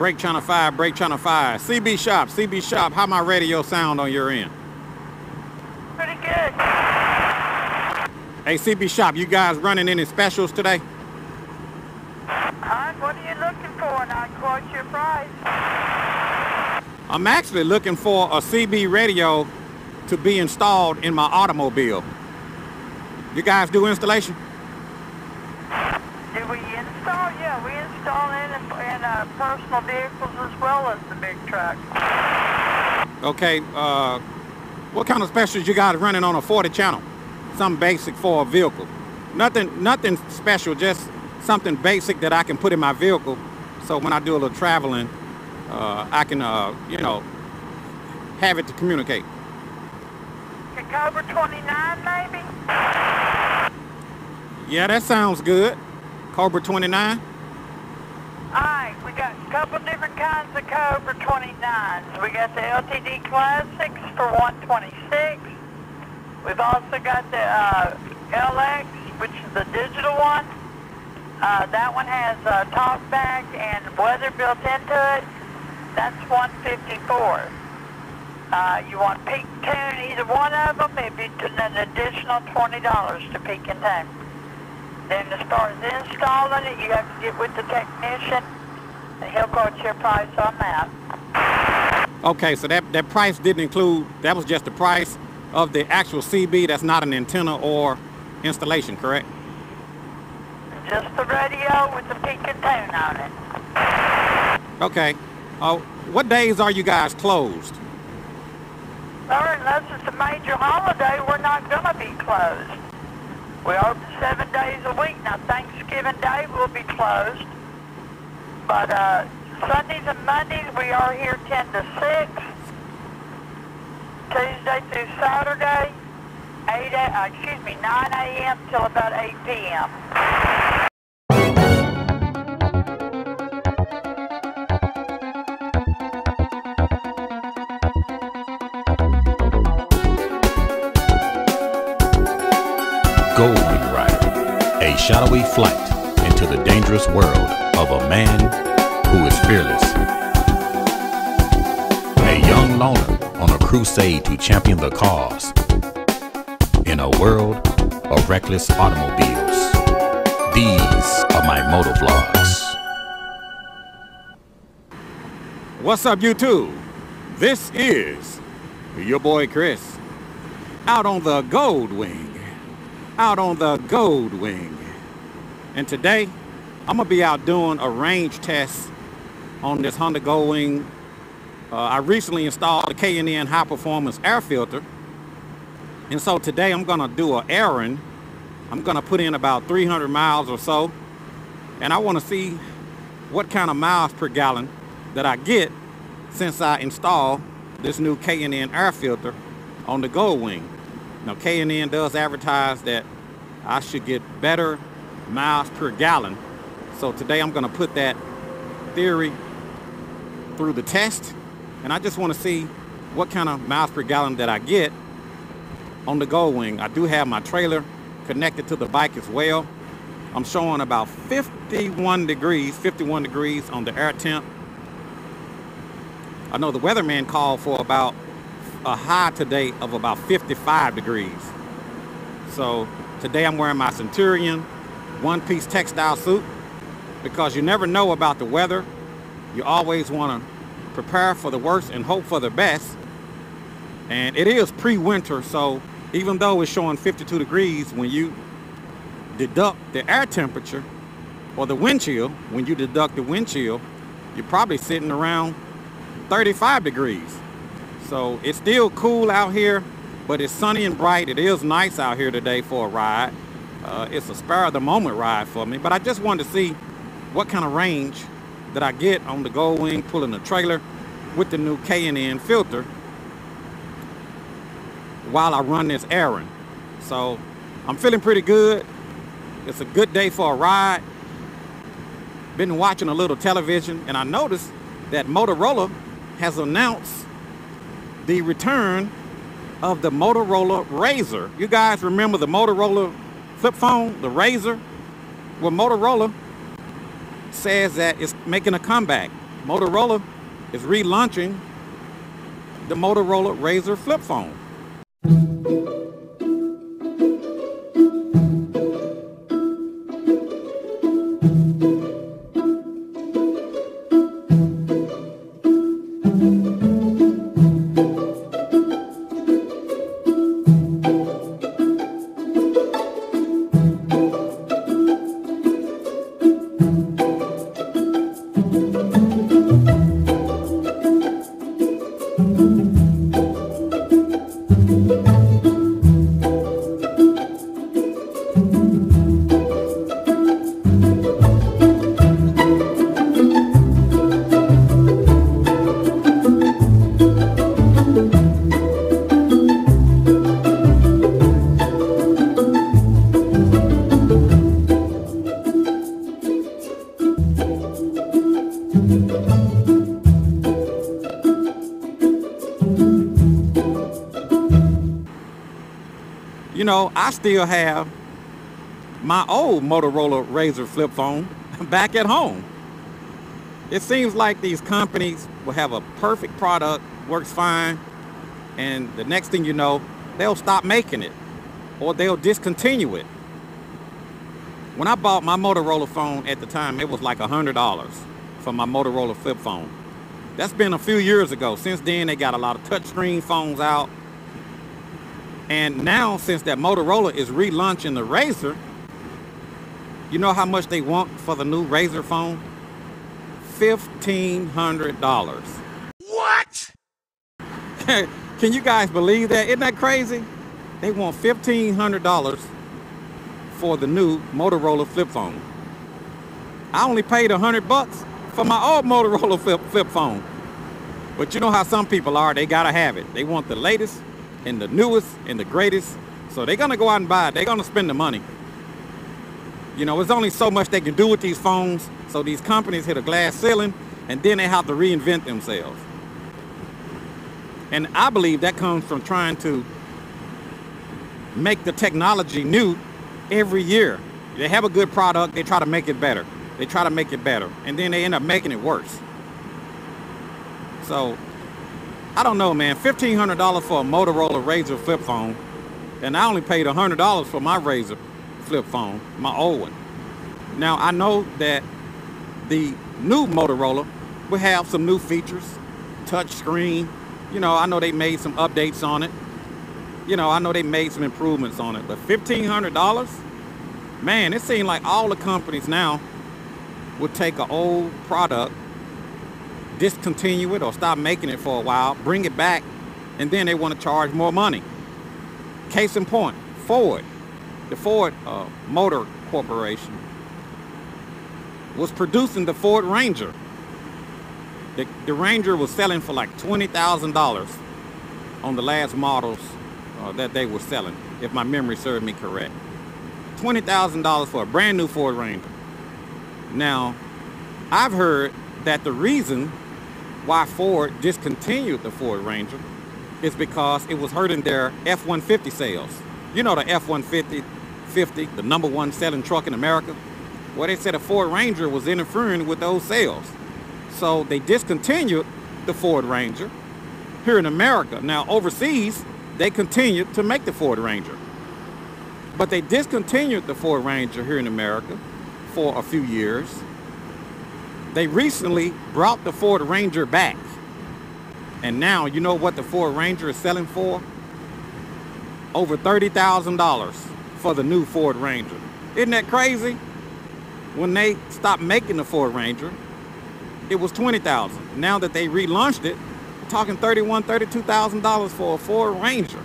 Break channel 5, break channel 5. CB Shop, how my radio sound on your end? Pretty good. Hey, CB Shop, you guys running any specials today? What are you looking for? And I'll quote your price. I'm actually looking for a CB radio to be installed in my automobile. You guys do installation? Do we install? Yeah, we install it in personal vehicles as well as the big trucks. Okay, what kind of specials you guys running on a 40 channel? Something basic for a vehicle. Nothing special, just something basic that I can put in my vehicle, so when I do a little traveling, I can, you know, have it to communicate. The Cobra 29, maybe? Yeah, that sounds good. Cobra 29. Alright, we got a couple different kinds of Cobra 29s. We got the LTD Classics for 126. We've also got the LX, which is the digital one. That one has talkback and weather built into it. That's 154. You want peak tune either one of them, it'd be an additional $20 to peak and tune. Then as far as installing it, you have to get with the technician, and he'll quote your price on that. Okay, so that price didn't include, that was just the price of the actual CB, that's not an antenna or installation, correct? Just the radio with the peak and tune on it. Okay. What days are you guys closed? Sir, unless it's a major holiday, we're not going to be closed. We open 7 days a week. Now, Thanksgiving Day will be closed. But Sundays and Mondays, we are here 10 to 6. Tuesday through Saturday, 9 a.m. till about 8 p.m. Goldwing Rider, a shadowy flight into the dangerous world of a man who is fearless. A young loner on a crusade to champion the cause in a world of reckless automobiles. These are my motovlogs. What's up, YouTube? This is your boy Chris, out on the Goldwing. And today I'm gonna be out doing a range test on this Honda Goldwing. I recently installed a K&N high performance air filter, and so today I'm gonna do an errand. I'm gonna put in about 300 miles or so, and I want to see what kind of miles per gallon that I get since I install this new K&N air filter on the Goldwing. Now, K&N does advertise that I should get better miles per gallon. So today I'm going to put that theory through the test. And I just want to see what kind of miles per gallon that I get on the Goldwing. I do have my trailer connected to the bike as well. I'm showing about 51 degrees on the air temp. I know the weatherman called for about a high today of about 55 degrees. So today I'm wearing my Centurion one-piece textile suit because you never know about the weather. You always want to prepare for the worst and hope for the best. And it is pre-winter, so even though it's showing 52 degrees, when you deduct the air temperature or the wind chill, when you deduct the wind chill, you're probably sitting around 35 degrees. So it's still cool out here, but it's sunny and bright. It is nice out here today for a ride. It's a spur of the moment ride for me, but I just wanted to see what kind of range that I get on the Goldwing pulling the trailer with the new K&N filter while I run this errand. So I'm feeling pretty good. It's a good day for a ride. Been watching a little television, and I noticed that Motorola has announced the return of the Motorola Razr. You guys remember the Motorola flip phone, the Razr? Well, Motorola says that it's making a comeback. Motorola is relaunching the Motorola Razr flip phone. You know, I still have my old Motorola Razr flip phone back at home. It seems like these companies will have a perfect product, works fine, and the next thing you know, they'll stop making it or they'll discontinue it. When I bought my Motorola phone at the time, it was like $100 for my Motorola flip phone. That's been a few years ago. Since then, they got a lot of touchscreen phones out. And now, since that Motorola is relaunching the Razr, you know how much they want for the new Razr phone? $1,500. What? Can you guys believe that? Isn't that crazy? They want $1,500 for the new Motorola flip phone. I only paid $100 for my old Motorola flip phone. But you know how some people are, they gotta have it. They want the latest and the newest and the greatest. So they're gonna go out and buy it. They're gonna spend the money. You know, there's only so much they can do with these phones. So these companies hit a glass ceiling and then they have to reinvent themselves. And I believe that comes from trying to make the technology new every year. They have a good product, they try to make it better. They try to make it better. And then they end up making it worse. So, I don't know, man. $1,500 for a Motorola Razr flip phone, and I only paid $100 for my Razr flip phone, my old one. Now, I know that the new Motorola will have some new features, touch screen. You know, I know they made some updates on it. You know, I know they made some improvements on it, but $1,500? Man, it seems like all the companies now would take an old product, discontinue it or stop making it for a while, bring it back, and then they want to charge more money. Case in point, Ford. The Ford Motor Corporation was producing the Ford Ranger. The Ranger was selling for like $20,000 on the last models that they were selling, if my memory served me correct. $20,000 for a brand new Ford Ranger. Now, I've heard that the reason why Ford discontinued the Ford Ranger is because it was hurting their F-150 sales. You know the F-150, the #1 selling truck in America? Well, they said the Ford Ranger was interfering with those sales. So they discontinued the Ford Ranger here in America. Now, overseas, they continued to make the Ford Ranger. But they discontinued the Ford Ranger here in America for a few years. They recently brought the Ford Ranger back. And now, you know what the Ford Ranger is selling for? Over $30,000 for the new Ford Ranger. Isn't that crazy? When they stopped making the Ford Ranger, it was $20,000. Now that they relaunched it, we're talking $31,000, $32,000 for a Ford Ranger.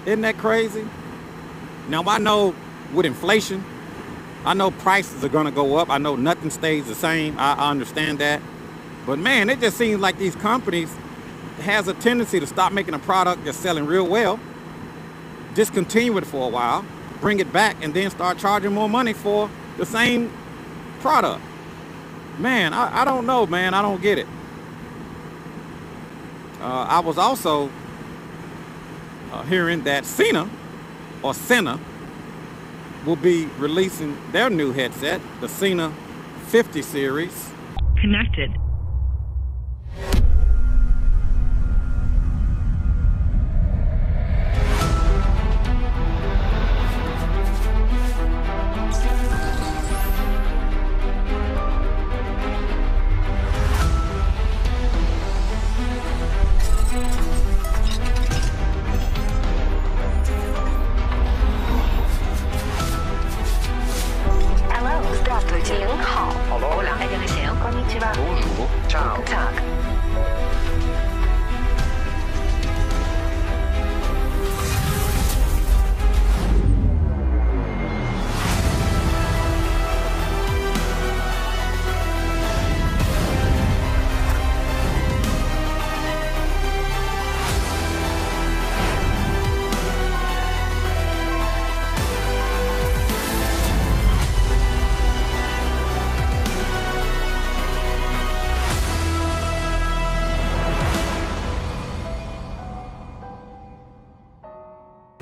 Isn't that crazy? Now, I know with inflation, I know prices are gonna go up. I know nothing stays the same. I understand that. But man, it just seems like these companies has a tendency to stop making a product that's selling real well, discontinue it for a while, bring it back, and then start charging more money for the same product. Man, I don't know, man. I don't get it. I was also hearing that Sena will be releasing their new headset, the Sena 50 series. Connected. Bonjour. Ciao. Guten Tag.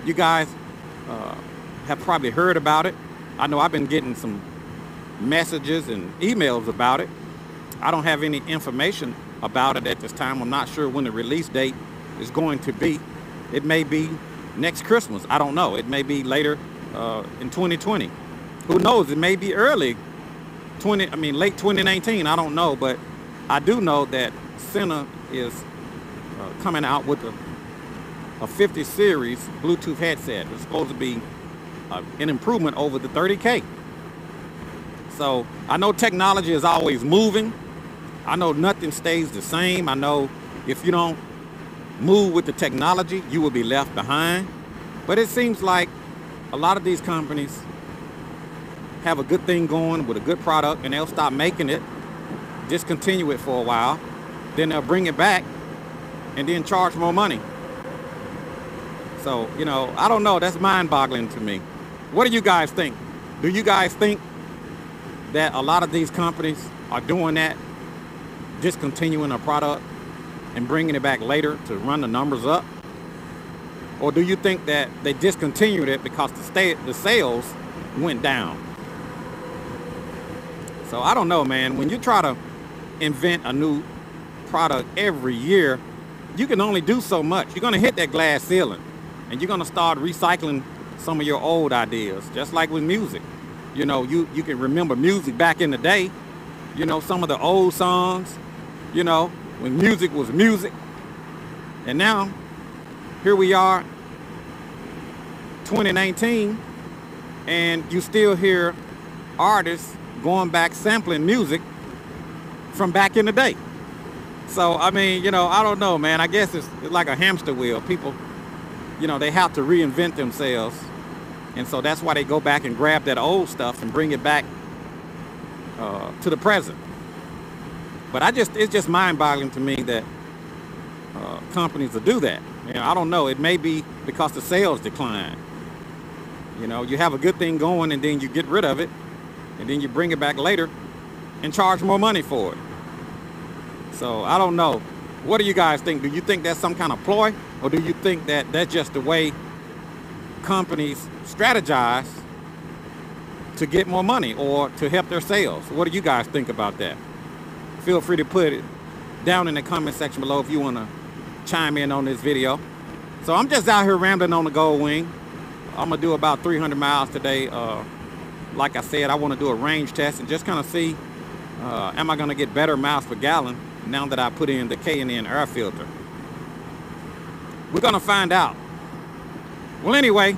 You guys have probably heard about it. I know I've been getting some messages and emails about it. I don't have any information about it at this time. I'm not sure when the release date is going to be. It may be next Christmas. I don't know. It may be later in 2020. Who knows? It may be early late 2019. I don't know, but I do know that Sena is coming out with a 50 series Bluetooth headset. It's supposed to be an improvement over the 30K. So I know technology is always moving. I know nothing stays the same. I know if you don't move with the technology, you will be left behind. But it seems like a lot of these companies have a good thing going with a good product, and they'll stop making it, discontinue it for a while, then they'll bring it back and then charge more money. So, you know, I don't know. That's mind-boggling to me. What do you guys think? Do you guys think that a lot of these companies are doing that, discontinuing a product and bringing it back later to run the numbers up? Or do you think that they discontinued it because the sales went down? So I don't know, man. When you try to invent a new product every year, you can only do so much. You're going to hit that glass ceiling, and you're going to start recycling some of your old ideas, just like with music. You know, you can remember music back in the day, you know, some of the old songs, you know, when music was music. And now, here we are, 2019, and you still hear artists going back sampling music from back in the day. So, I mean, you know, I don't know, man. I guess it's like a hamster wheel. People, you know, they have to reinvent themselves. And so that's why they go back and grab that old stuff and bring it back to the present. But it's just mind-boggling to me that companies will do that. You know, I don't know. It may be because the sales decline. You know, you have a good thing going and then you get rid of it, and then you bring it back later and charge more money for it. So I don't know. What do you guys think? Do you think that's some kind of ploy, or do you think that that's just the way companies strategize to get more money or to help their sales? What do you guys think about that? Feel free to put it down in the comment section below if you want to chime in on this video. So I'm just out here rambling on the Gold Wing. I'm gonna do about 300 miles today. Like I said, I want to do a range test and just kind of see am I gonna get better miles per gallon now that I put in the K&N air filter. We're gonna find out. Well, anyway,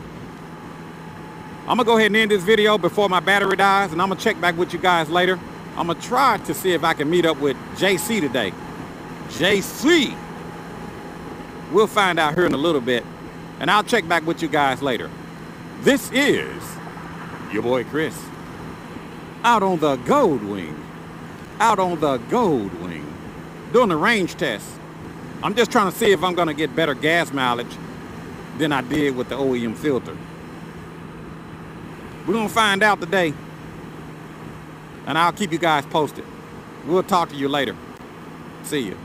I'm gonna go ahead and end this video before my battery dies, and I'm gonna check back with you guys later. I'm gonna try to see if I can meet up with JC today. JC! We'll find out here in a little bit, and I'll check back with you guys later. This is your boy Chris, out on the Gold Wing. Out on the Gold Wing, doing a range test. I'm just trying to see if I'm gonna get better gas mileage than I did with the OEM filter. We're gonna find out today, and I'll keep you guys posted. We'll talk to you later. See you.